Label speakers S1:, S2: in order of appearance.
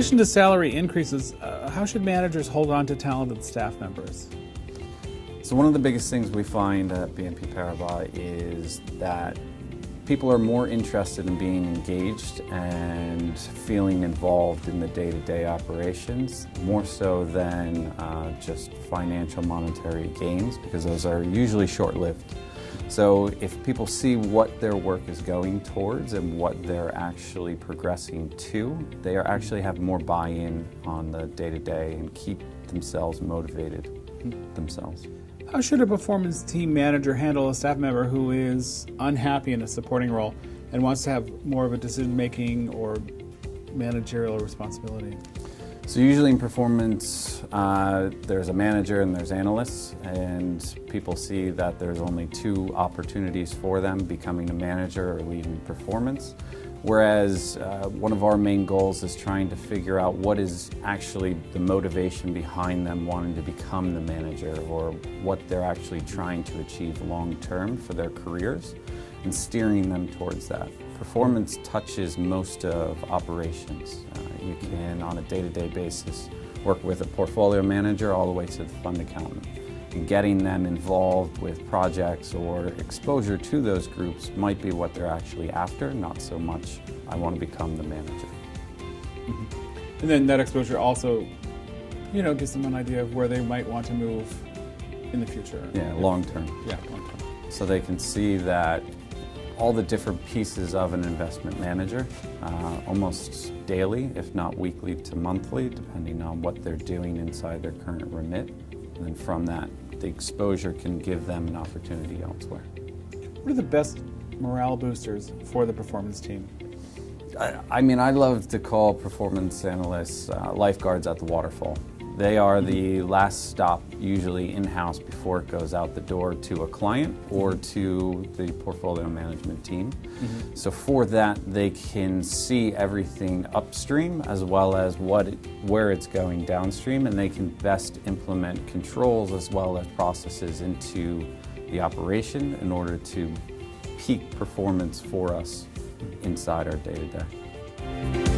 S1: addition to salary increases, how should managers hold on to talented staff members?
S2: So one of the biggest things we find at BNP Paribas is that people are more interested in being engaged and feeling involved in the day-to-day operations, more so than just financial monetary gains, because those are usually short-lived. So if people see what their work is going towards and what they're actually progressing to, they actually have more buy-in on the day-to-day and keep themselves motivated themselves.
S1: How should a performance team manager handle a staff member who is unhappy in a supporting role and wants to have more of a decision-making or managerial responsibility?
S2: So usually in performance, there's a manager and there's analysts, and people see that there's only two opportunities for them, becoming a manager or leaving performance. Whereas one of our main goals is trying to figure out what is actually the motivation behind them wanting to become the manager, or what they're actually trying to achieve long term for their careers, and steering them towards that. Performance touches most of operations. You can, on a day-to-day basis, work with a portfolio manager all the way to the fund accountant. And getting them involved with projects or exposure to those groups might be what they're actually after, not so much, I want to become the manager.
S1: Mm-hmm. And then that exposure also, gives them an idea of where they might want to move in the future.
S2: Yeah, long term.
S1: Yeah, long term.
S2: So they can see that all the different pieces of an investment manager, almost daily, if not weekly to monthly, depending on what they're doing inside their current remit. And then from that, the exposure can give them an opportunity elsewhere.
S1: What are the best morale boosters for the performance team?
S2: I love to call performance analysts lifeguards at the waterfall. They are the last stop, usually in-house, before it goes out the door to a client or to the portfolio management team. Mm-hmm. So for that, they can see everything upstream as well as where it's going downstream, and they can best implement controls as well as processes into the operation in order to peak performance for us inside our day-to-day.